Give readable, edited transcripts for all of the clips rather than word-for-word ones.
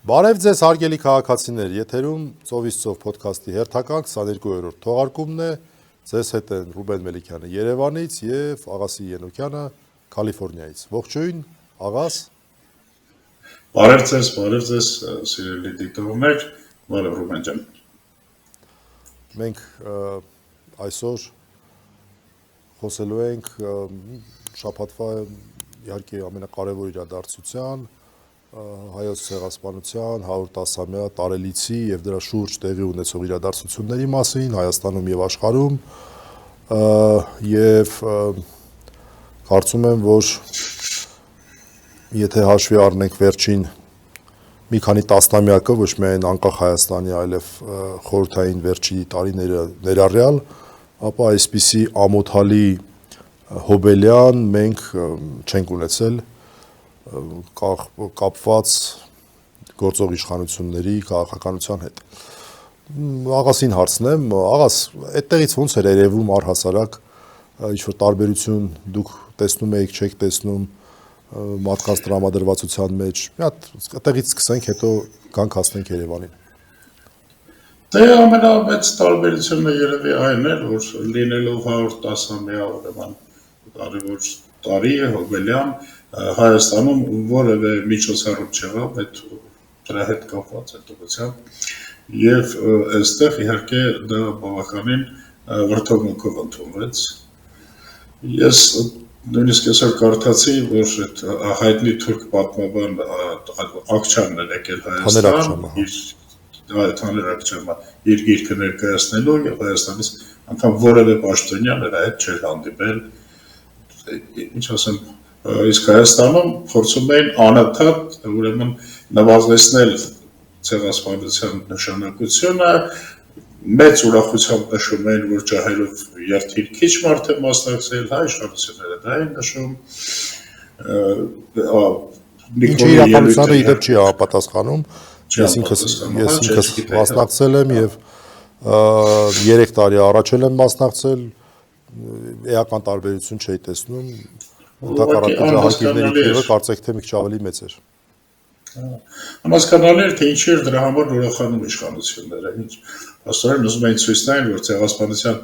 Բարև ձեզ հարգելի քաղաքացիներ, եթերում ծովից ծով փոդքասթի հերթական 22-րդ թողարկումն է, ձեզ հետ են Ռուբեն Մելիքյանը Երևանից և Աղասի Ենոքյանը Կալիֆորնիայից։ Ողջույն, Աղաս։ Բարև ձեզ, սիրելի դիտողներ, բարև Ռուբեն ջան։ Մենք այսօր խոսելու ենք շաբաթվա իհարկե ամենակարևոր իրադարձության Հայոց ցեղասպանության 110-ամյա տարելիցի և դրա շուրջ տեղի ունեցող իրադարձությունների մասին Հայաստանում և աշխարհում և կարծում եմ, որ եթե հաշվի առնենք վերջին մի քանի տասնամյակը, ոչ միայն անկախ Հայաստանի, այլև խորհրդային վերջի տարիները ներառյալ, ապա այսպիսի ամոթալի հոբելյան մենք չենք ունեցել կապված գործող իշխանությունների քաղաքականության հետ։ Աղասին հարցնեմ, Աղաս, այդտեղից ոնց էր երևում առհասարակ ինչ-որ տարբերություն դուք տեսնում եք, չեք տեսնում մարդկանց տրամադրվածության մեջ։ Մի հատ այդտեղից սկսենք, հետո գանք հասնենք Երևանին։ Դե ամենամեծ տարբերությունը երևի այն էր, որ լինելով 110-ամյա ուրեմն կարևոր տարի է հոբելյան, Հայաստանում որևէ միջոցառում չեղավ այդ դրա հետ կապված այդ ուղղությամբ եւ այստեղ իհարկե դա բավականին վրդովմունքով ընդունվեց։ Ես նույնիսկ այսօր կարդացի, որ այդ հայտնի թուրք պատմաբան Ակչյանն էր եկել Հայաստան, Թաներ Ակչյանը իր գիրքը ներկայացնելու եւ Հայաստանից անգամ որևէ պաշտոնյան նրա հետ չէր հանդիպել, ինչ ասեմ, իսկ Հայաստանում փորձում էին անընդհատ ուրեմն նվազեցնել ցեղասպանության նշանակությունը, մեծ ուրախությամբ նշում էին, որ ջահելով երթին քիչ մարդ է մասնակցել, հայ իշխանությունները դա են նշում, Ինչի իրականությանը իդեպ չի համապատասխանում, ես ինքս մասնակցել եմ եւ 3 տարի առաջ եմ մասնակցել, էական տարբերություն չէի տեսնում, ընդհակառակը ջահակիրների թիվը կարծեք թե մի քիչ ավելի մեծ էր։ Անհասկանալի էր, թե ինչի էր դրա համար ուրախանում իշխանությունները, աստորեն ուզում էին ցույց տալ, որ ցեղասպանության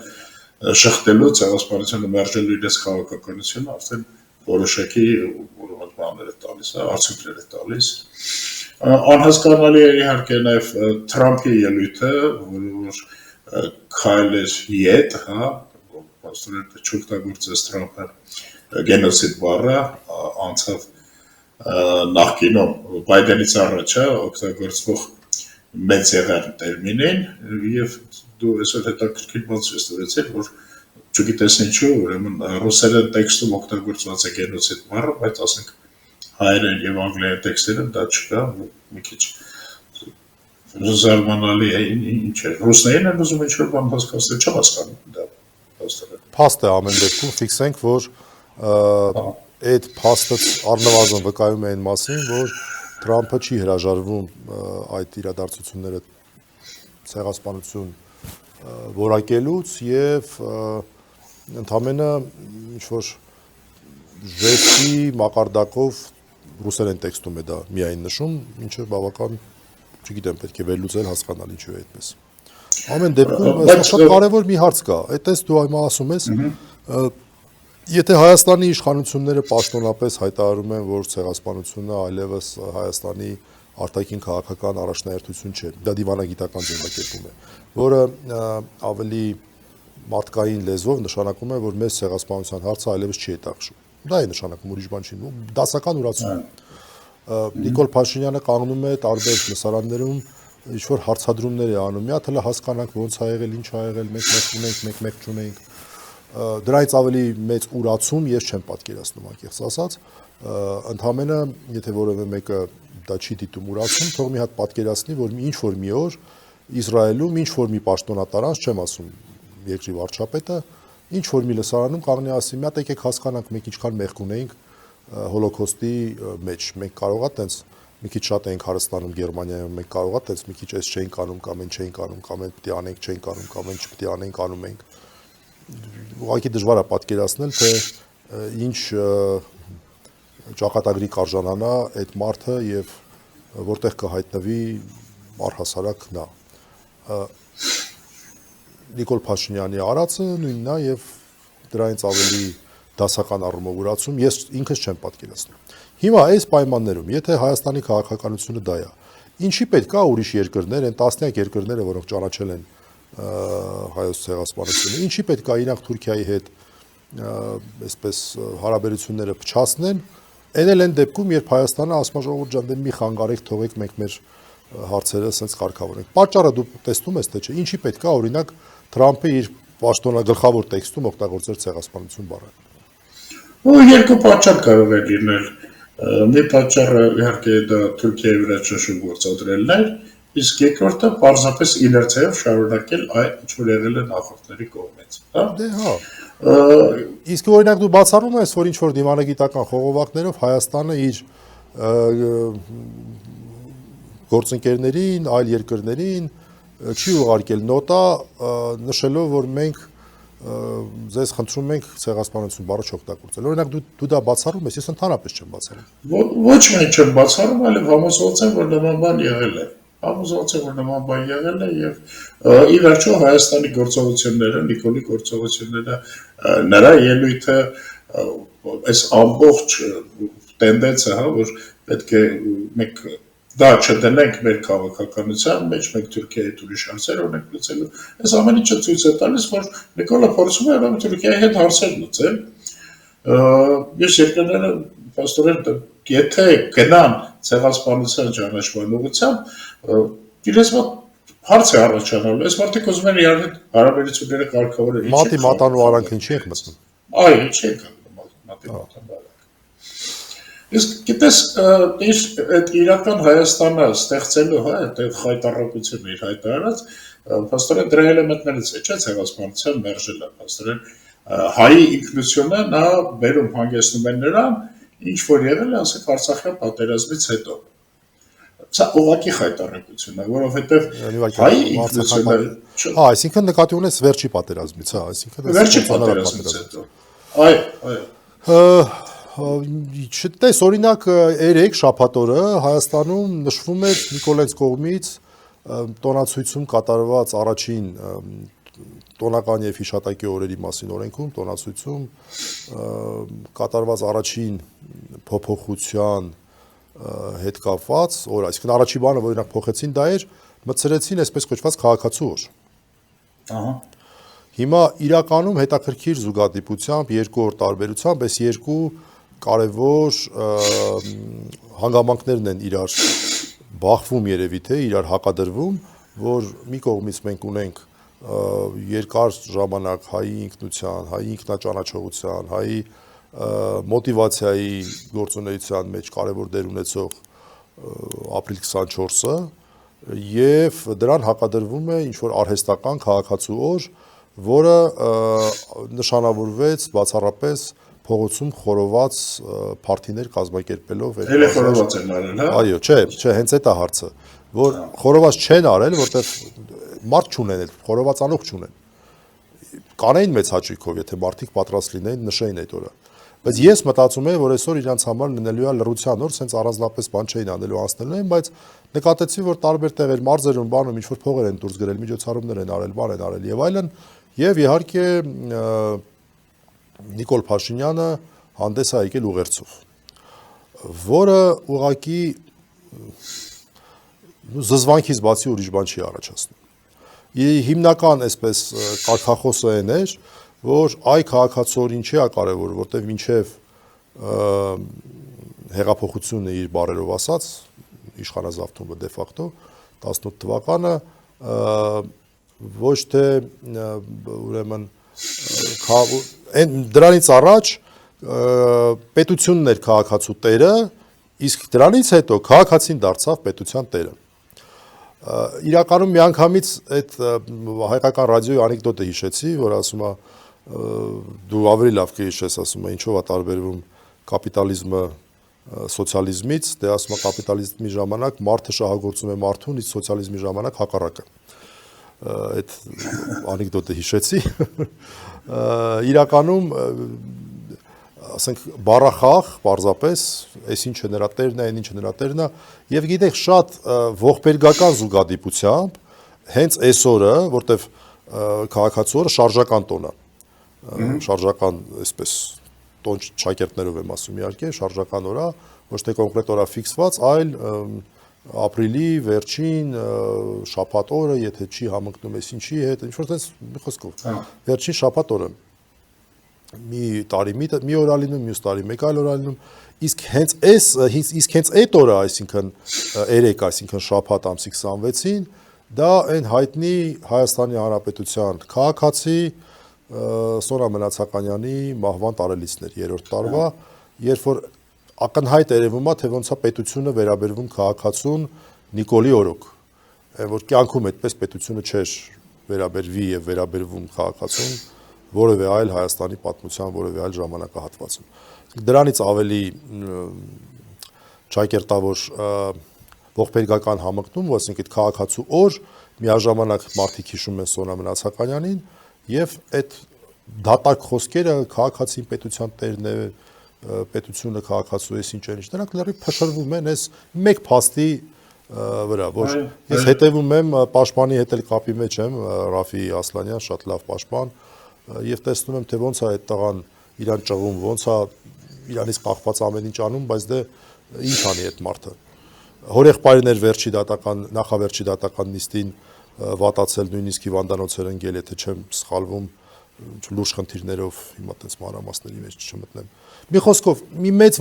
շղթելու, ցեղասպանությանը մերժելու իրենց քաղաքականությունը արդեն որոշակի բաներ է տալիս, արդյունքներ է տալիս։ Անհասկանալի էր իհարկե նաև Թրամփի ելույթը, որ քայլեր ետ, աստորեն չօգտագործեց Թրամփը գենոսիդ բառը, անցավ նախկինում Բայդենից առաջ օգտագործվող մեծ եղան տերմինին եւ դու այսօր հետաքրքիր բան ցույցեցիր, որ չգիտես ինչու, ուրեմն ռուսերեն տեքստում օգտագործված է գենոսիդ բառը, բայց ասենք հայերեն եւ անգլերեն տեքստերում դա չկա, մի քիչ զարմանալի է, ինչ է, ռուսերեն են ուզում ինչ-որ բան հասկացնել, չեմ հասկանում դա աստորեն։ Փաստ է ամեն դեպքում, ֆիքսենք, որ այդ փաստը առնվազն վկայում է այն մասին, որ Թրամփը չի հրաժարվում այդ իրադարձությունները ցեղասպանություն որակելուց եւ ընդամենը ինչ-որ ժեստի մակարդակով ռուսերեն տեքստում է դա միայն նշում, ինչը բավական, չգիտեմ, պետք է վերլուծել, հասկանալ ինչու է այդպես։ Ամեն դեպքում շատ կարևոր մի հարց կա, այդպես դու այմա ասում ես, եթե Հայաստանի իշխանությունները պաշտոնապես հայտարարում են, որ ցեղասպանությունը այլևս Հայաստանի արտաքին քաղաքական առաջնահերթություն չէ, դա դիվանագիտական ձևակերպում է, որը ավելի մարդկային լեզվով նշանակում է, որ մեծ ցեղասպանության հարցը այլևս չի հետաքրքրում։ Դա է նշանակում, ուրիշ բան չի, դասական ուրացում։ Նիկոլ Փաշինյանը կանգնում է տարբեր լսարաններում ինչ-որ հարցադրումներ է անում, մի հատ հələ հասկանանք ոնց ա եղել, ինչ ա եղել, մեկ ունենք, մեկ չունենք։ Դրանից ավելի մեծ ուրացում ես չեմ պատկերացնում, անկեղծ ասած, ընդամենը, եթե որևէ մեկը դա չի դիտում ուրացում, թող մի հատ պատկերացնի, որ ինչ-որ մի օր Իսրայելում ինչ-որ մի պաշտոնատարանց, չեմ ասում երկրի վարչապետը, ինչ-որ մի լսարանում կանգնի ասի, մի հատ եկեք հասկանանք մենք ինչքան մեղք ունեինք հոլոքոստի մեջ, մենք կարող է տենց մի քիչ շատ էինք հարստանում Գերմանիայում, մենք կարող է տենց մի քիչ էս չէինք անում, կամ այն չէինք անում, կամ այն պիտի անենք, չենք անում, կամ այն չպիտի անենք, անում ենք։ Ուղղակի դժվար է պատկերացնել, թե ինչ ճակատագրի կարժանանա այդ մարդը եւ որտեղ կհայտնվի առհասարակ նա։ Նիկոլ Փաշինյանի արածը նույնն է եւ դրանից ավելի դասական առումով ուրացում ես ինքս չեմ պատկերացնում։ Հիմա այս պայմաններում, եթե Հայաստանի քաղաքականությունը դա է, ինչի պետք է ուրիշ երկրներ, այն տասնյակ երկրները, որոնք ճանաչել են հայոց ցեղասպանությունը, ինչի պետք է իրանք Թուրքիայի հետ այսպես հարաբերությունները փչացնեն, այն էլ այն դեպքում, երբ Հայաստանը ասում է ժողովուրդ ջան, դե մի խանգարեք, թողեք մենք մեր հարցերը ասենց կարգավորենք։ Պատճառը դու տեսնում ես թե չէ, ինչի պետք է օրինակ Թրամփը իր պաշտոնագլխավոր տեքստում օգտագործել ցեղասպանություն բառը։ Ու երկու պատճառ կարող է լինել։ Մի պատճառը իհարկե դա Թուրքիայի վրա ճնշում գործադրելն էր, իսկ երկրորդը պարզապես իներցիայով շարունակել այն, ինչ որ եղել է նախորդների կողմից, հա։ Դե հա։ Իսկ օրինակ դու բացառում ես, որ ինչ որ դիվանագիտական խողովակներով Հայաստանը իր գործընկերներին, այլ երկրներին չի ուղարկել նոտա, նշելով, որ մենք ձեզ խնդրում ենք ցեղասպանություն բառը չօգտագործել։ Օրինակ դու դա բացառում ես, ես ընդհանրապես չեմ բացառում։ Ոչ մենք չեմ բացառում, այլ համոզված եմ, որ նման բան եղել է։ Համոզված եմ, որ նման բան եղել է եւ ի վերջո Հայաստանի գործողությունները, Նիկոլի գործողությունները, նրա ելույթը այս ամբողջ տենդենսը, հա, որ պետք է մենք դա չդնենք մեր քաղաքականության մեջ, մենք Թուրքիայի հետ ուրիշ հարցեր ունենք լուծելու։ Այս ամեն ինչը ցույց է տալիս, որ Նիկոլը փորձում է ուրեմն Թուրքիայի հետ հարցեր լուծել։ Ես երկրները փաստորեն եթե գնան ցեղասպանության ճանաչման ուղղությամբ, իրենց մոտ հարց է առաջանալու։ Այս մարդիկ ուզում են իրար հետ հարաբերությունները կարգավորել։ Մատի մատանու արանքը ինչի ենք մտնում։ Այո, ինչի ենք մատի մատանու արանքը։ Իսկ գիտես, այդ իրական Հայաստանը ստեղծելու, հա, այդ խայտառակությունը իր հայտարարած, փաստորեն դրա էլեմենտներից է, չէ՞, ցեղասպանության մերժելը, փաստորեն հայի ինքնությունը նա բերում հանգեցնում է նրան, ինչ որ եղել է, ասենք Արցախյան պատերազմից հետո։ Սա ուղղակի խայտառակություն է, որովհետև հայի ինքնությունը, հա, այսինքն նկատի ունես վերջի պատերազմից, հա, այսինքն վերջի պատերազմից հետո։ Այո։ Չտես, օրինակ 3 շաբաթօրը Հայաստանում նշվում էր Նիկոլենց կողմից տոնացույցում կատարված առաջին տոնական եւ հիշատակի օրերի մասին օրենքում, տոնացույցում կատարված առաջին փոփոխության հետ կապված օր, այսինքն առաջի բանը, որ իրանք փոխեցին, դա էր մտցրեցին այսպես կոչված քաղաքացու օր։ Ահա։ Հիմա իրականում հետաքրքիր զուգադիպությամբ երկու օր տարբերությամբ այս երկու կարևոր հանգամանքներն են իրար բախվում երևի թե իրար հակադրվում, որ մի կողմից մենք ունենք երկար ժամանակ հայի ինքնության, հայի ինքնաճանաչողության, հայի մոտիվացիայի գործունեության մեջ կարևոր դեր ունեցող ապրիլ 24-ը եւ դրան հակադրվում է ինչ որ արհեստական քաղաքացու օր, որը նշանավորվեց բացառապես փողոցում խորոված փարթիներ կազմակերպելով Էլ խորոված են արել, հա։ Այո, չէ, հենց այդ է հարցը, որ խորոված չեն արել, որտեղ մարդ չունեն, խորոված անող չունեն։ Կանեին մեծ հաճույքով, եթե մարդիկ պատրաստ լինեին նշեին այդ օրը։ Բայց ես մտածում եմ, որ այսօր իրանց համար լինելու է լռության օր, սենց առանձնապես բան չէին անելու անցնելու են, բայց նկատեցի, որ տարբեր տեղեր մարզերում բանում ինչ որ փողեր են դուրս գրել, միջոցառումներ են արել, բան են արել եւ այլն, եւ իհարկե Նիկոլ Փաշինյանը հանդես է եկել ուղերձով, որը ուղղակի զզվանքից բացի ուրիշ բան չի առաջացնում։ Հիմնական այսպես կարգախոսը այն էր, որ այ քաղաքացու ինչի է կարևոր, որտեղ մինչև հեղափոխությունը իր բարերով ասած, իշխանազավթումը դե ֆակտո 18 թվականը ոչ թե ուրեմն դրանից առաջ պետությունն էր քաղաքացու տերը, իսկ դրանից հետո քաղաքացին դարձավ պետության տերը։ Իրականում միանգամից այդ հայկական ռադիոյի անեկդոտը հիշեցի, որ ասում է դու ավելի լավ կհիշես, ասում է ինչով է տարբերվում կապիտալիզմը սոցիալիզմից, դե ասում է կապիտալիզմի ժամանակ մարդը շահագործում է մարդուն, իսկ սոցիալիզմի ժամանակ հակառակը։ Այդ անեկդոտը հիշեցի։ Իրականում ասենք բառախաղ, պարզապես, այս ինչը նրա տերն է, այն ինչը նրա տերն է, եւ գիտեք շատ ողբերգական զուգադիպությամբ հենց այս օրը, որտեվ քաղաքացու օրը շարժական տոն է, շարժական, այսպես տոն շակերտներով եմ ասում իհարկե, շարժական օր է, ոչ թե կոնկրետ օր է ֆիքսված, այլ ապրիլի վերջին շաբաթ օրը, եթե չի համընկնում այս ինչի հետ, ինչ որ տես մի խոսքով, վերջին շաբաթ օրը մի տարի մի օր ալինում, մյուս տարի մեկ այլ օր ալինում, իսկ հենց այդ օրը, այսինքն երեք, այսինքն շաբաթ ամսի 26-ին, դա այն հայտնի Հայաստանի Հանրապետության քաղաքացի Սոնա Մնացականյանի մահվան տարելիցներ 3-րդ տարվա, երբ որ ակնհայտ երևում է, թե ոնց է պետությունը վերաբերվում քաղաքացուն Նիկոլի օրոք, որ կյանքում այդպես պետությունը չէր վերաբերվի եւ վերաբերվում քաղաքացուն որևէ այլ Հայաստանի պատմության որևէ այլ ժամանակահատվածում։ Դրանից ավելի ճակերտավոր ողբերգական համընկնում, ասենք այդ քաղաքացու օր միաժամանակ մարդիկ հիշում են Սոնա Մնացականյանին եւ այդ դատակ խոսքերը քաղաքացին պետության տերն է, պետությունը քաղաքացու էս ինչ են, նրանք լրիվ փշրվում են այս մեկ փաստի վրա, որ ես հետևում եմ պաշտպանի հետ էլ կապի մեջ եմ, Ռաֆի Ասլանյան, շատ լավ պաշտպան, եւ տեսնում եմ, թե ոնց է այդ տղան իրան ճղում, ոնց է իրանից կախված ամեն ինչ անում, բայց դե ինչ անի այդ մարդը։ Հորեղբայրն էր վերջի դատական, նախավերջի դատական նիստին վատացել, նույնիսկ հիվանդանոցեր ընկել, եթե չեմ սխալվում, լուրջ խնդիրներով, հիմա տես մանրամասների մեջ չմտնեմ։ Մի խոսքով, մի մեծ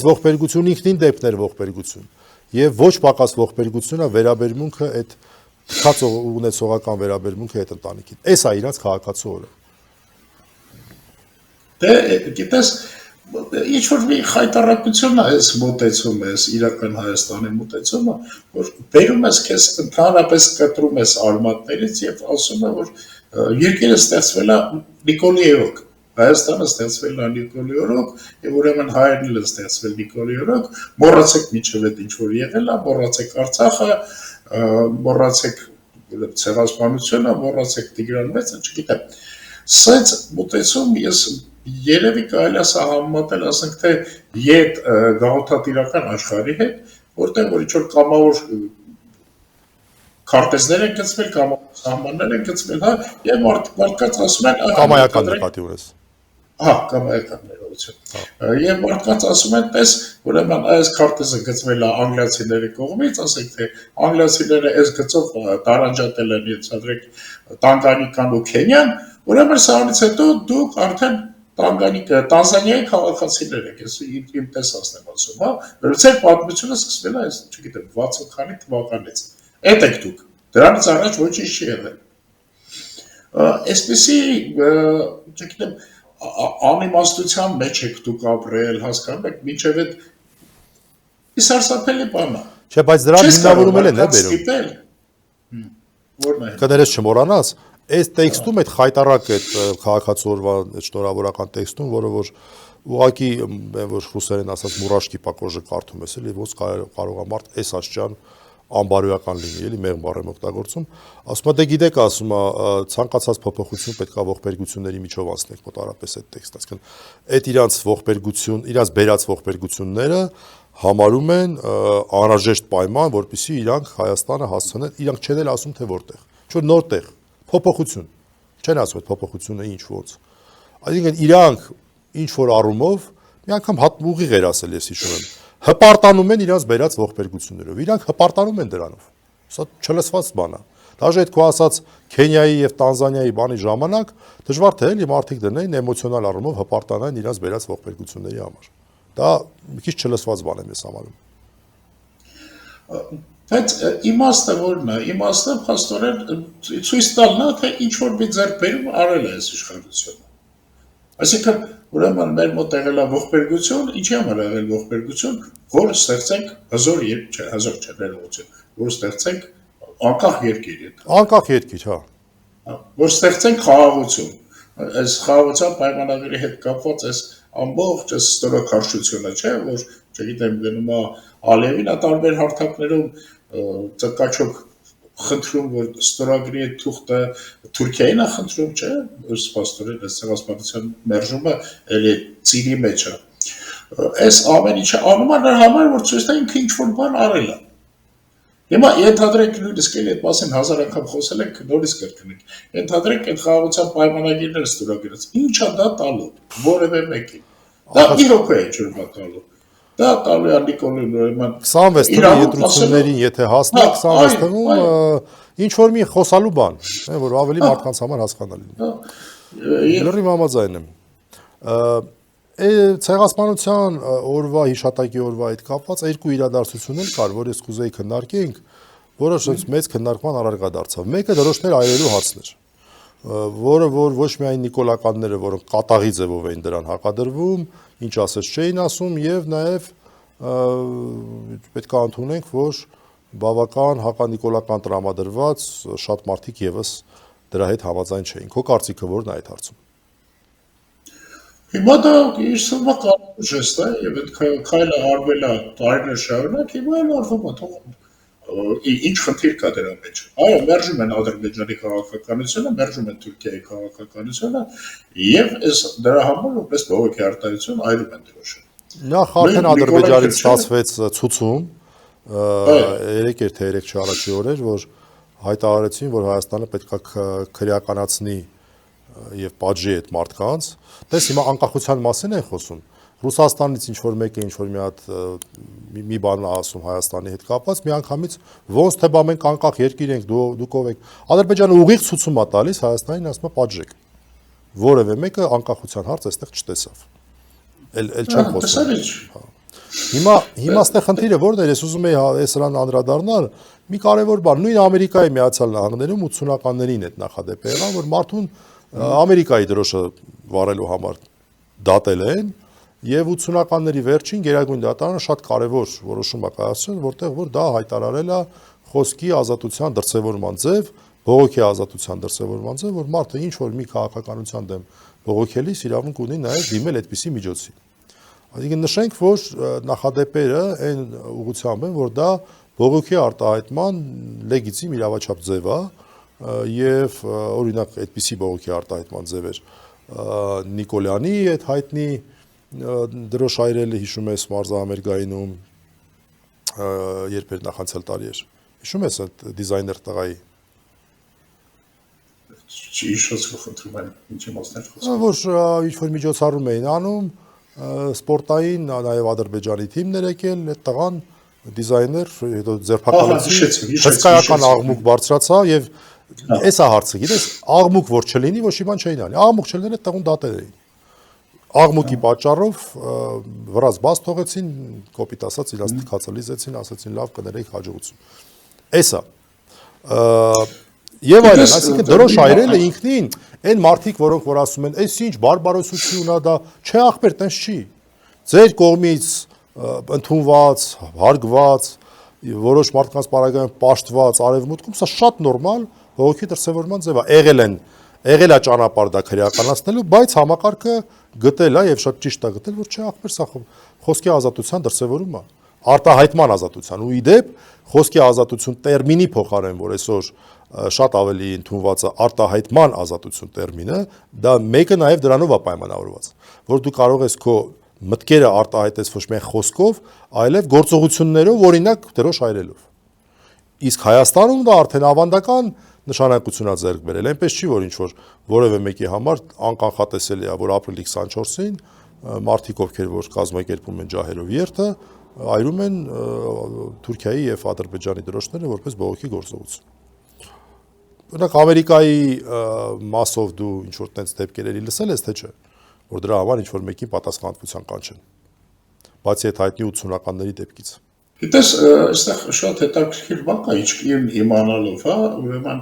ողբերգություն, ինքնին դեպքներ ողբերգություն, եւ ոչ պակաս ողբերգությունը վերաբերմունքը այդ թքած ունեցողական վերաբերմունքը այդ ընտանիքին։ Էս է իրաց քաղաքացու օրը։ Դե գիտես, ինչ որ մի խայտարակություն է այս մոտեցումը, այս իրական Հայաստանի մոտեցումը, որ բերում ես քեզ ընդհանրապես կտրում ես արմատներից եւ ասում է, որ երկիրը ստեղծվել է Նիկոլի օրոք, Հայաստանը ստեղծվել է Նիկոլի օրոք եւ ուրեմն հայերն էլ ստեղծվել Նիկոլի օրոք, մոռացեք միջև այդ ինչ որ եղել է, մոռացեք Արցախը, մոռացեք ցեղասպանությունը, մոռացեք Տիգրան Մեծը, չգիտեմ։ Սենց մոտեցում ես երևի կարելի է համեմատել, ասենք թե յետ գաղութատիրական աշխարհի հետ, որտեղ որ ինչ որ կամավոր քարտեզներ են գծվել, կամավոր սահմաններ են գծվել, հա, եւ մարդկանց ասում են կամայական նկատի ունես։ Հա, կամայականներություն։ Եվ մարդկանց ասում են, տես, ուրեմն այս քարտեզը գծվել է անգլիացիների կողմից, ասենք թե անգլիացիները այս գծով տարանջատել են, ենթադրեք, Տանգանիկան ու Քենիան, ուրեմն սրանից հետո դուք արդեն Տանզանիայի քաղաքացիներ եք, ես իմ տեսածն եմ ասում, հա, որ ձեր պատմությունը սկսվել է, չգիտեմ, 60 քանի թվականից։ Էդ եք դուք։ Դրանից առաջ ոչինչ չի եղել։ Այսպեսի, չգիտեմ, անիմաստության մեջ եք դուք ապրել, հասկանում եք, մինչև այդ իսարսափելի բան է։ Չէ, բայց դրան հիմնավորում են բերում։ Կներես չմոռանաս, այս տեքստում այդ խայտարակ այդ քաղաքացու օրվա շնորհավորական տեքստում, որը որ ուղղակի որ ռուսերեն ասած մուրաշկի պակոժը կարդում ես, էլի ոնց կարող է մարդ այս աշճան անբարոյական լինի, էլի մեղմ բառ եմ օգտագործում, ասում է դե գիտեք, ասում է ցանկացած փոփոխություն պետք է ողբերգությունների միջով անցնեք մոտարապես այդ տեքստը, այսինքն այդ իրանց ողբերգություն, իրանց բերած ողբերգությունները համարում են անհրաժեշտ պայման, որպեսզի իրանք Հայաստանը հասցնեն, իրանք չեն էլ ասում թե որտեղ, ինչ որ նոր տեղ, փոփոխություն, չեն ասում այդ փոփոխությունը ինչ ոնց, այսինքն իրանք ինչ որ առումով մի անգամ ուղիղ էր ասել, ես հիշում եմ, հպարտանում են իրանց բերած ողբերգություններով, իրանք հպարտանում են դրանով, սա չլսված բան է, դաժե այդ քո ասած Քենիայի եւ Տանզանիայի բանի ժամանակ դժվար թե էլի մարդիկ դնեն էմոցիոնալ առումով հպարտանան իրանց բերած ողբերգությունների համար, դա մի քիչ չլսված բան եմ ես համարում։ Բայց իմաստը որն է, իմաստը փաստորեն ցույց տալն է, թե ինչ որ մի ձեռքբերում արել է այս իշխանությունը։ Այսինքն, ուրեմն մեր մոտ եղել է ողբերգություն, ինչի համար եղել ողբերգություն, որ ստեղծենք հզոր ներողություն, որ ստեղծենք անկախ երկիր։ Անկախ երկիր, հա։ Որ ստեղծենք խաղաղություն։ Այս խաղաղության պայմանագրի հետ կապված այս ամբողջ այս ստորաքարշությունը, չէ, որ չգիտեմ գնում է Ալիևին, տարբեր հարթակներում ծկաչոք խնդրում, որ ստորագրի այդ թուղթը Թուրքիային է խնդրում, չէ՞, սպաստորեն այս ցեղասպանության մերժումը էլի ծիրի մեջ է։ Այս ամեն ինչը անում է նրա համար, որ ցույց տա ինքը ինչ-որ բան արել է։ Հիմա ենթադրենք նույնիսկ էլ այդ մասին 1000 անգամ խոսել ենք, նորից կրկնենք։ Ենթադրենք այդ խաղաղության պայմանագիրները ստորագրած։ Ինչ է դա տալու որևէ մեկին։ Դա իրոք է ինչ-որ բան տալու։ Դա տալու է Նիկոլին Նորման 26 թվականի ընտրություններին եթե հասնի 26 թվում ինչ որ մի խոսալու բան, որ ավելի մարդկանց համար հասկանալի լինի։ Լրիվ համաձայն եմ։ Ցեղասպանության օրվա հիշատակի օրվա հետ կապված երկու իրադարձություններ կար, որ ես կուզեի քննարկենք, որը շենց մեծ քննարկման առարկա դարձավ։ Մեկը դրոշներ այրելու հարցն էր, որը որ ոչ միայն նիկոլականները, որոնք կատաղի ձևով էին դրան հակադրվում, ինչ ասես չէին ասում, եւ նաեւ պետք է ընդունենք, որ բավական հականիկոլական տրամադրված շատ մարդիկ եւս դրա հետ համաձայն չէին։ Քո կարծիքը ո՞րն է այդ հարցում։ Հիմա դա իր սովորական կարևոր ժեստ է եւ այդ քայլը արվել է տարիներ շարունակ, հիմա էլ արվում է, թող ինչ խնդիր կա դրա մեջ։ Այո, մերժում են Ադրբեջանի քաղաքականությունը, մերժում են Թուրքիայի քաղաքականությունը եւ այս դրա համար որպես բողոքի արտահայտություն այրում են դրոշը։ Նախ արդեն Ադրբեջանից ստացվեց ցուցում 3 էր թե 3 չառաջի օրեր, որ հայտարարեցին, որ Հայաստանը պետք է քրեականացնի եւ պատժի այդ մարդկանց։ Դες հիմա անկախության մասին են խոսում։ Ռուսաստանից ինչ որ մեկը ինչ որ մի հատ մի բան ասում Հայաստանի հետ կապված, միանգամից ոնց թե բա մենք անկախ երկիր ենք, դուք ով եք։ Ադրբեջանը ուղիղ ցուցում է տալիս Հայաստանին, ասում է պատժեք։ Որևէ մեկը անկախության հարց այստեղ չտեսավ։ Էլ չեմ խոսում։ Հիմա այստեղ խնդիրը որն է, ես ուզում եի այս սրան անդրադառնալ, մի կարևոր բան, նույն Ամերիկայի Միացյալ Նահանգներում 80-ականներին այդ նախադեպը եղավ, որ մարդուն Ամերիկայի դրոշը վառելու համար դատել են եւ 80-ականների վերջին Գերագույն դատարանը շատ կարևոր որոշում է կայացրել, որտեղ որ դա հայտարարել է խոսքի ազատության դրսևորման ձև, բողոքի ազատության դրսևորման ձև, որ մարդը ինչ որ մի քաղաքականության դեմ բողոքելիս իրավունք ունի նաեւ դիմել այդպիսի միջոցի։ Այսինքն նշենք, որ նախադեպերը այն ուղղությամբ են, որ դա բողոքի արտահայտման լեգիտիմ իրավաչափ ձև է եւ օրինակ այդպիսի բողոքի արտահայտման ձև էր Նիկոլյանի այդ հայտնի դրոշ այրելը հիշում ես մարզահամերգայինում երբ էր նախանցել տարի էր հիշում ես այդ դիզայներ տղայի Ինչպես խնդրում են ինչի մասներ խոսում որ ինչ որ միջոցառում էին անում սպորտային նաև Ադրբեջանի թիմներ եկել այդ տղան դիզայներ հետո ձերբակալեցին հսկայական աղմուկ բարձրացավ եւ էսա հարցը գիտես աղմուկ որ չլինի ոչ մի բան չէին անի աղմուկ չլիներ այդ տղուն դատել էին աղմուկի պատճառով վրաց բաց թողեցին կոպիտ ասած իրաց թքածը լիզեցին ասացին լավ կներեք հաջողություն էսա եւ այլն այսինքն դրոշ այրելը ինքնին այն մարդիկ որոնք որ ասում են այս ինչ բարբարոսություն ա դա չէ ախպեր տենց չի ձեր կողմից ընդունված հարգված որոշ մարդկանց պարագայում պաշտված արևմուտքում սա շատ նորմալ բողոքի դրսևորման ձև է եղել է ճանապարհ դա քրեականացնելու բայց համակարգը գտել է եւ շատ ճիշտ է գտել որ չէ ախպեր սա խոսքի ազատության դրսևորում է արտահայտման ազատության ու իդեպ խոսքի ազատություն տերմինի փոխարեն որ այսօր շատ ավելի ընդունված է արտահայտման ազատություն տերմինը դա մեկը նաեւ դրանով է պայմանավորված որ դու կարող ես քո մտքերը արտահայտես ոչ միայն խոսքով այլև գործողություններով օրինակ դրոշ այրելով իսկ Հայաստանում դա արդեն ավանդական նշանակություն է ձեռք բերել այնպես չի որ ինչ որ որևէ մեկի համար անկանխատեսելի է որ ապրիլի 24-ին մարդիկ ովքեր որ կազմակերպում են ջահերով երթը այրում են Թուրքիայի եւ Ադրբեջանի դրոշները որպես բողոքի գործողություն Օրինակ Ամերիկայի մասով դու ինչ որ տենց դեպքեր լսել ես թե չէ որ դրա համար ինչ որ մեկին պատասխանատվության կանչեն բացի այդ հայտնի 80-ականների դեպքից Գիտես, այստեղ շատ հետաքրքիր բան կա, ինչքան իմանալով, հա, ուրեմն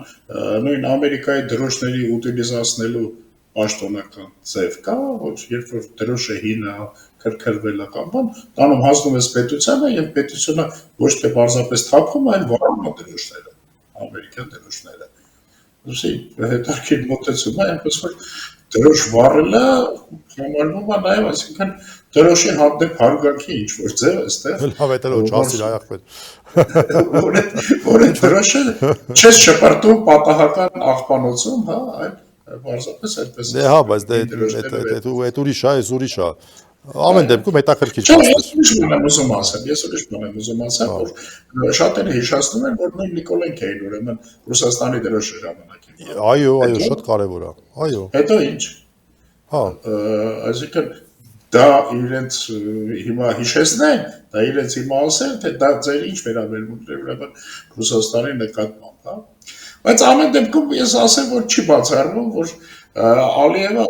նույն Ամերիկայի դրոշների ուտիլիզացնելու պաշտոնական ձև կա, որ երբ որ դրոշը հին է, քրքրվել է կամ բան, տանում հասնում ես պետությանը եւ պետությունը ոչ թե պարզապես թափում, այլ վարում է դրոշները, ամերիկյան դրոշները։ Ուսի հետաքրքիր մոտեցում է, այնպես որ դրոշ վառելը համարվում է նաև, այսինքն դրոշի հանդեպ հարգանքի ինչ որ ձև է այստեղ, լավ է դրոշ ասիր այախպետ որ այդ դրոշը չես շպրտում պատահական աղբանոցում, հա, այլ պարզապես այդպես դե հա, բայց այդ ուրիշ է, այս ուրիշ է ամեն դեպքում հետաքրքիր Չէ, ես ուրիշ բան եմ ուզում ասել, որ շատերը հիշացնում են, որ նույն Նիկոլեն Քեյն ուրեմն Ռուսաստանի դրոշը ժամանակին։ Այո, շատ կարևոր է։ Այո։ Հետո ինչ։ Հա։ Այսինքն դա իրենց հիմա հիշեցնեն, դա իրենց հիմա ասեն, թե դա ձեր ինչ վերաբերմունքն է ուրեմն Ռուսաստանի նկատմամբ, հա։ Բայց ամեն դեպքում ես ասեմ, որ չի բացառվում, որ Ալիևը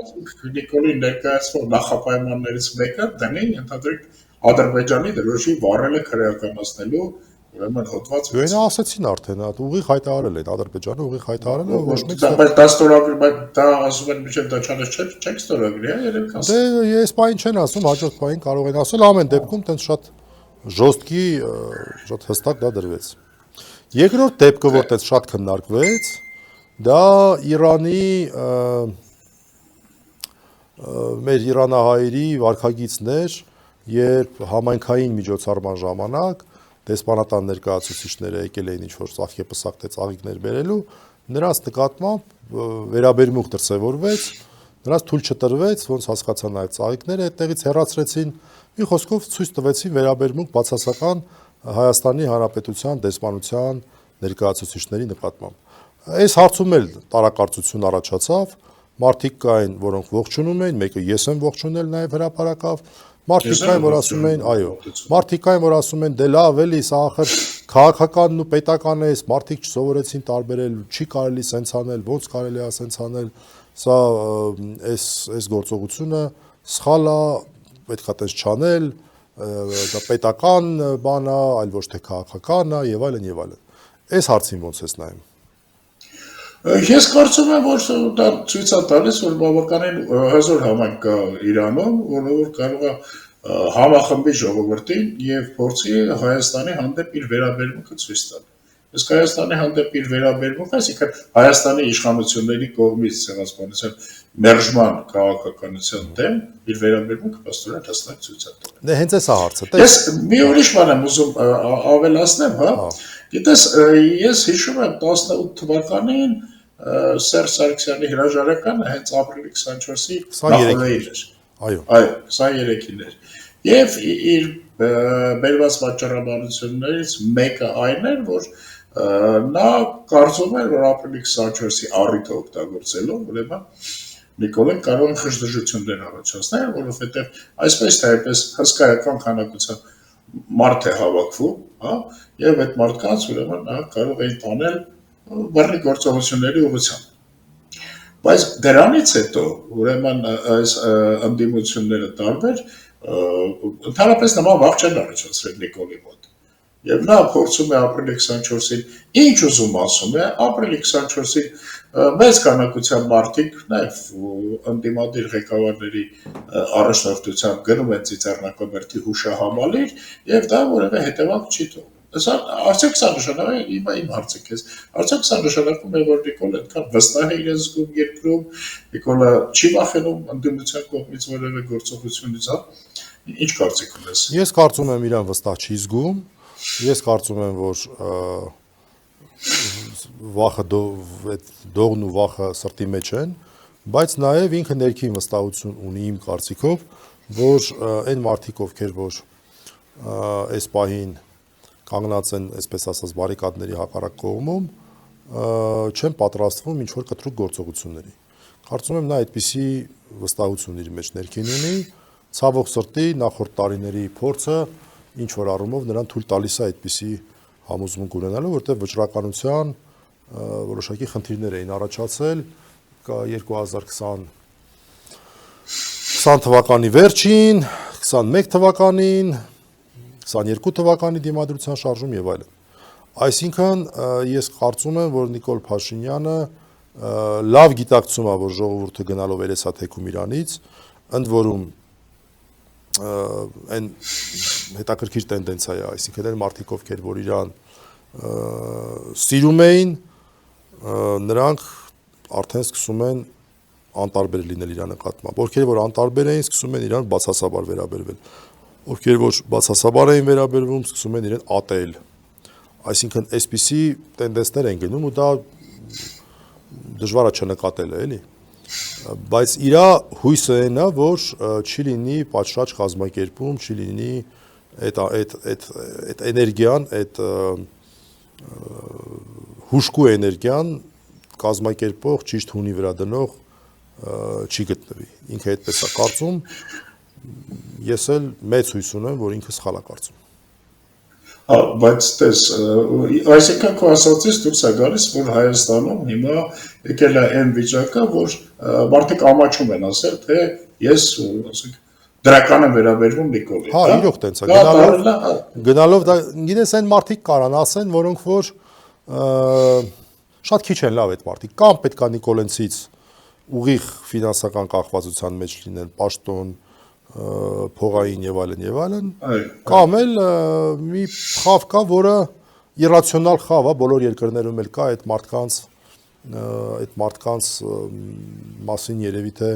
Նիկոլին ներկայացվող նախապայմաններից մեկը դնի ընդհանրիկ Ադրբեջանի դրոշի վառելը քրեականացնելու ուրեմն հոդված։ Դուք ասացին արդեն, ուղիղ հայտարարել են Ադրբեջանը, ուղիղ հայտարարել է ոչ մեկ։ Բայց դա ստորագրի, բայց դա ասում են միջև դա չանես չեք ստորագրի, հա, երեք ասում։ Դե ես բան չեն ասում, հաջորդ բանին կարող են ասել, ամեն դեպքում տենց շատ ժոստկի, շատ հստակ դա դրվեց։ Երկրորդ դեպքը, որ տենց շատ քննարկվեց, դա Իրանի մեր իրանահայերի վարքագիծներ, երբ համայնքային միջոցառման ժամանակ դեսպանատան ներկայացուցիչները եկել էին ինչ-որ ծաղկեպսակ թե ծաղիկներ բերելու, նրանց նկատմամբ վերաբերմունք դրսևորվեց, նրանց թույլ չտրվեց, ոնց հասկացան այդ ծաղիկները, այդտեղից հեռացրեցին, մի խոսքով ցույց տվեցին վերաբերմունք բացասական Հայաստանի Հանրապետության դեսպանության ներկայացուցիչների նկատմամբ։ Այս հարցում էլ տարակարծություն առաջացավ, մարդիկ կային, որոնք ողջունում էին, մեկը ես եմ ողջունել նաև հրապարակավ, մարդիկ կային, որ ասում էին, այո, մարդիկ կային, որ ասում են, դե լավ էլի, սա ախր քաղաքականն ու պետականն է, մարդիկ չսովորեցին տարբերել, չի կարելի սենց անել, ոնց կարելի է սենց անել, սա այս գործողությունը սխալ է, պետք է տես չանել, դա պետական բան է, այլ ոչ թե քաղաքական է, եւ այլն եւ այլն։ Այս հարցին ոնց ես նայում։ Ես կարծում եմ, որ դա ցույց է տալիս, որ բավականին հզոր համայնք կա Իրանում, որ կարող է համախմբի ժողովրդին եւ փորձի Հայաստանի հանդեպ իր վերաբերմունքը ցույց տալ։ Իսկ Հայաստանի հանդեպ իր վերաբերմունքը, այսինքն Հայաստանի իշխանությունների կողմից ցեղասպանության մերժման քաղաքականության դեմ իր վերաբերմունքը պաստորեն հստակ ցույց է տալիս։ Դե հենց էսա հարցը։ Ես մի ուրիշ բան եմ ուզում ավելացնեմ, հա։ Գիտես, ես հիշում եմ 18 թվականին Սերժ Սարգսյանի հրաժարականը հենց ապրիլի 24-ի նախօրեին էր։ Այո, 23-ին էր։ Եվ իր բերված պատճառաբանություններից մեկը այն էր, որ նա կարծում էր, որ ապրիլի 24-ի առիթը օգտագործելով, ուրեմն Նիկոլեն կարող է խժդժություններ առաջացնել, որովհետև այսպես թե այնպես հսկայական քանակությամբ մարդ է հավաքվում, հա, եւ այդ մարդկանց ուրեմն նա կարող է տանել բռնի գործողությունների ուղղությամբ։ Բայց դրանից հետո ուրեմն այս ընդդիմությունները տարբեր ընդհանրապես նման վաղ չեն առաջացրել Նիկոլի մոտ։ Եվ նա փորձում է ապրիլի 24-ին ինչ ուզում ասում է, ապրիլի 24-ին մեծ քանակությամբ մարդիկ նաև ընդդիմադիր ղեկավարների առաջնորդությամբ գնում են Ծիծեռնակաբերդի հուշահամալիր եւ դա որևէ հետևանք չի թողնում։ Արդյոք սա նշանակում է, իմ հարցը քեզ, արդյոք սա նշանակում է, որ Նիկոլը այդքան վստահ է իրենց զգում երկրում, Նիկոլը չի վախենում ընդդիմության կողմից որևէ գործողությունից, հա։ Ինչ կարծիք ունես։ Ես կարծում եմ իրան վստահ չի զգում, ես կարծում եմ, որ վախը դողն ու վախը սրտի մեջ են, բայց նաև ինքը ներքին վստահություն ունի իմ կարծիքով, որ այն մարդիկ, ովքեր որ այս պահին կանգնած են, այսպես ասած, բարիկադների հակառակ կողմում, չեն պատրաստվում ինչ-որ կտրուկ գործողությունների։ Կարծում եմ նա այդպիսի վստահություն իր մեջ ներքին ունի, ցավոք սրտի նախորդ տարիների փորձը ինչ-որ առումով նրան թույլ տալիս է այդպիսի համոզմունք ունենալու, որտեղ վճռականության որոշակի խնդիրներ էին առաջացել 2020 թվականի վերջին, 21 թվականին, 22 թվականի դիմադրության շարժում եւ այլն։ Այսինքն ես կարծում եմ, որ Նիկոլ Փաշինյանը լավ գիտակցում է, որ ժողովուրդը գնալով երեսա թեքում Իրանից, ընդ որում այն հետաքրքիր տենդենցիա է, այսինքն այն մարդիկ, ովքեր որ Իրան սիրում էին, նրանք արդեն սկսում են անտարբեր լինել իր նկատմամբ։ Ովքեր որ անտարբեր էին, սկսում են իրան բացասաբար վերաբերվել։ Ովքեր որ բացասաբար էին վերաբերվում, սկսում են իրեն ատել։ Այսինքն այսպիսի տենդենսներ են գնում ու դա դժվար է չնկատելը, էլի։ Բայց իր հույսը այն է, որ չի լինի պատշաճ կազմակերպում, չի լինի այդ էներգիան, այդ հուժկու էներգիան կազմակերպող, ճիշտ հունի վրա դնող չի գտնվի։ Ինքը այդպես է կարծում, ես էլ մեծ հույս ունեմ, որ ինքը սխալ է կարծում։ Բայց տես, այսինքն քո ասածից դուրս է գալիս, որ Հայաստանում հիմա եկել է այն վիճակը, որ մարդիկ ամաչում են ասել, թե ես ասենք դրական եմ վերաբերվում Նիկոլին։ Հա, իրոք տենց է։ Գնալով դա գիտես այն մարդիկ կարան ասեն, որոնք որ շատ քիչ են լավ այդ մարդիկ, կամ պետքա Նիկոլենցից ուղիղ ֆինանսական կախվածության մեջ լինեն, պաշտոն, փողային եւ այլն, կամ էլ մի խավ կա, որը իրացիոնալ խավ է, բոլոր երկրներում էլ կա այդ մարդկանց մասին երևի թե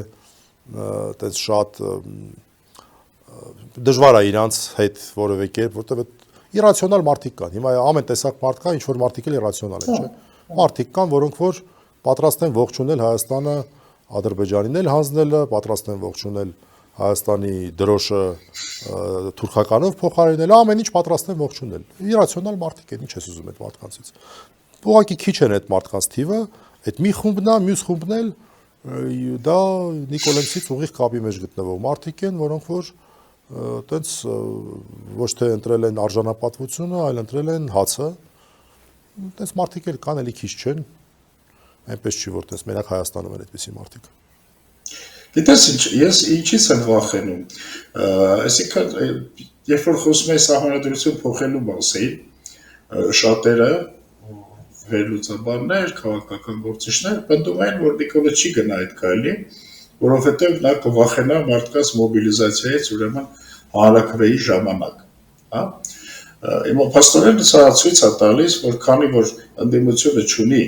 այդպես շատ դժվար է իրանց հետ որևէ կերպ, որտեղ իրացիոնալ մարդիկ կան։ Հիմա ամեն տեսակ մարդ կա, ինչ որ մարդիկ էլ իրացիոնալ են, չէ՞։ Մարդիկ կան, որոնք որ պատրաստ են ողջունել Հայաստանը, Ադրբեջանին էլ հանձնելը, պատրաստ են ողջունել Հայաստանի դրոշը թուրքականով փոխարինել, ամեն ինչ պատրաստ են ողջունել։ Իրացիոնալ մարդիկ են, ինչ ես ուզում այդ մարդկանցից։ Ուղղակի քիչ են այդ մարդկանց թիվը, այդ մի խումբն է, մյուս խումբն էլ դա Նիկոլենցից ուղիղ կապի մեջ գտնվող մարդիկ են, որոնք որ տենց ոչ թե ընտրել են արժանապատվությունը, այլ ընտրել են հացը։ Տենց մարդիկ էլ կան, էլի քիչ չեն։ Այնպես չի, որ տես մենակ Հայաստանում են այդպիսի մարդիկ։ Գիտես ինչ, ես ինչից եմ վախենում, այսինքն, երբ որ խոսում ես սահմանադրություն փոխելու մասին, շատերը, վերլուծաբաններ, քաղաքական գործիչներ, պնդում են, որ Նիկոլը չի գնա այդ քայլի, որովհետև նա կվախենա մարդկանց մոբիլիզացիայից, ուրեմն հանրաքվեի ժամանակ, հա։ Հիմա փաստորեն սա ցույց է տալիս, որ քանի որ ընդդիմությունը չունի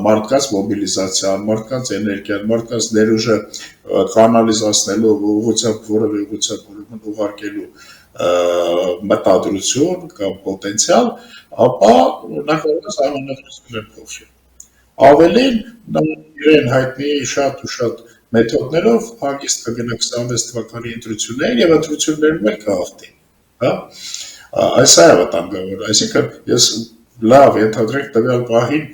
մարդկանց մոբիլիզացիան, մարդկանց էներգիան, մարդկանց ներուժը կանալիզացնելու ուղղությամբ որևէ ուղղությամբ ուղարկելու մտադրություն կամ պոտենցիալ, ապա նա կարող է սահմանադրությունը փոխել։ Ավելին իրեն հայտնի շատ ու շատ մեթոդներով հագիստ կգնա 26 թվականի ընտրություններին եւ ընտրություններում էլ կհաղթի, հա։ Այս է վտանգավոր, այսինքն ես լավ ենթադրենք տվյալ պահին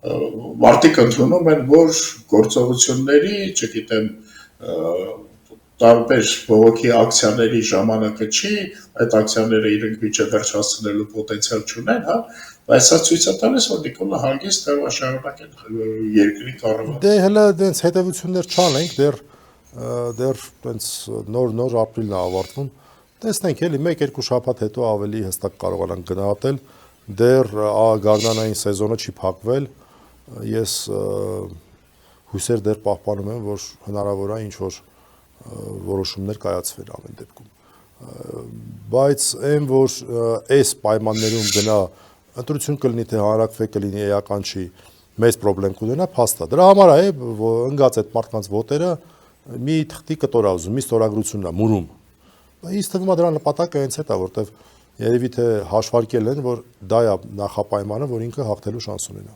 մարդիկ ընդունում են, որ գործողությունների, չգիտեմ, տարբեր բողոքի ակցիաների ժամանակը չի, այդ ակցիաները իրենք միջև վերջ հասցնելու պոտենցիալ չունեն, հա, բայց սա ցույց է տալիս, որ Նիկոլը հանգիստ կարող է շարունակել երկրի կառավարումը։ Դե հələ դենց հետևություններ չանենք, դեռ տենց նոր ապրիլն է ավարտվում։ Տեսնենք էլի 1-2 շաբաթ հետո ավելի հստակ կարողանանք գնահատել, դեռ գարնանային սեզոնը չի փակվել, ես հույսեր դեռ պահպանում եմ, որ հնարավոր է ինչ-որ որոշումներ կայացվեն ամեն դեպքում, բայց այն, որ այս պայմաններում գնա ընտրություն կլինի, թե հանրաքվե կլինի, էական չի, մեծ պրոբլեմ կունենա, փաստ է, դրա համար է ընկած այդ մարդկանց ոտերը մի թղթի կտոր է ուզում, մի ստորագրությունն է մուրում, ինձ թվում է դրա նպատակը հենց այդ է, որտեվ երևի թե հաշվարկել են, որ դա է նախապայմանը, որ ինքը հաղթելու շանս ունենա։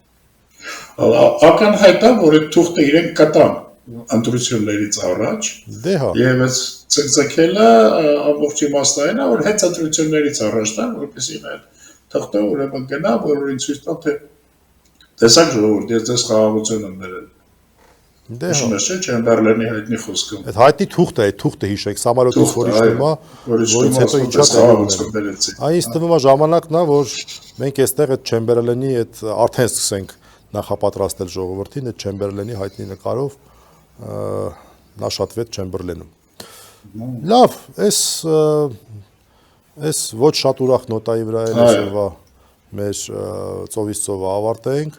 Ակնհայտ է, որ այդ թուղթը իրենք կտան ընտրություններից առաջ, եւ այս ցկցակելը ամբողջ իմաստային է, որ հենց ընտրություններից առաջ տան, որպեսզի այդ թղթը ուրեմն գնա, բոլորին ցույց տա, թե տեսակ ժողովուրդ, ես ձեզ խաղաղություն եմ բերել։ Հիշում ես, չէ՞, Չեմբերլենի հայտնի խոսքը։ Այդ հայտնի թուղթը, այդ թուղթը հիշեք, Սամարոտից որ իջնում է, որից հետո ինչա կայանում։ Այն ինձ թվում է ժամանակն է, որ մենք այստեղ այդ Չեմբերլենի այդ արդեն սկսենք նախապատրաստել ժողովրդին, այդ Չեմբերլենի հայտնի նկարով նա շատվեց Չեմբերլենում։ Լավ, այս ոչ շատ ուրախ նոտայի վրա էլ այսօրվա մեր ծովից ծովը ավարտենք,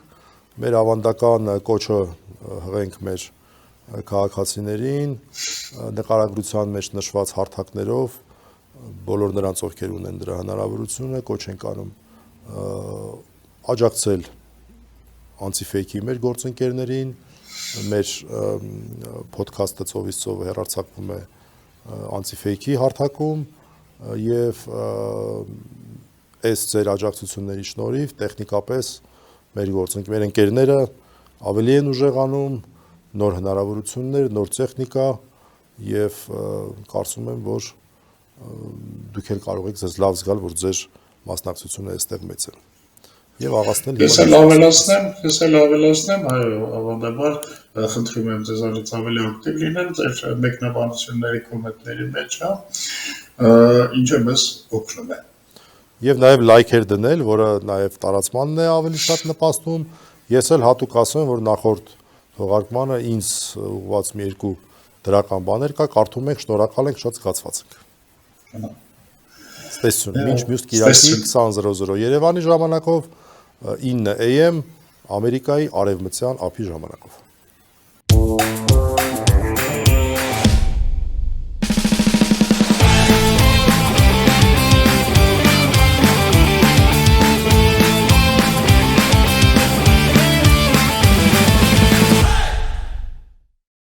մեր ավանդական կոչը հղենք մեր քաղաքացիներին, նկարագրության մեջ նշված հարթակներով, բոլոր նրանց ովքեր ունեն դրա հնարավորությունը, կոչ ենք անում աջակցել անտիֆեյքի մեր գործընկերներին, մեր podcast-ը ծովից ծովը հեռարձակվում է Anti-Fake-ի հարթակում եւ այս ձեր աջակցությունների շնորհիվ տեխնիկապես մեր գործընկեր ընկերները ավելի են ուժեղանում, նոր հնարավորություններ, նոր տեխնիկա եւ կարծում եմ, որ դուք էլ կարող եք ձեզ լավ զգալ, որ ձեր մասնակցությունը այստեղ մեծ է։ Եվ աղացնել Ես էլ ավելացնեմ, այո, ավանդաբար խնդրում եմ ձեզանից ավելի ակտիվ լինել ձեր մեկնաբանությունների կոմենտների մեջ, ինչը մեզ օգնում է։ Եվ նաև լայքեր դնել, որը նաև տարածմանն է ավելի շատ նպաստում։ Ես էլ հատուկ ասում եմ, որ նախորդ թողարկմանը ինձ ուղղված մի երկու դրական բաներ կա, կարդում եք, շնորհակալ ենք, շատ զգացված ենք։ Տեսություն, մինչ մյուս կիրակի 20:00 Երևանի ժամանակով 9 AM Ամերիկայի արևմտյան ափի ժամանակով։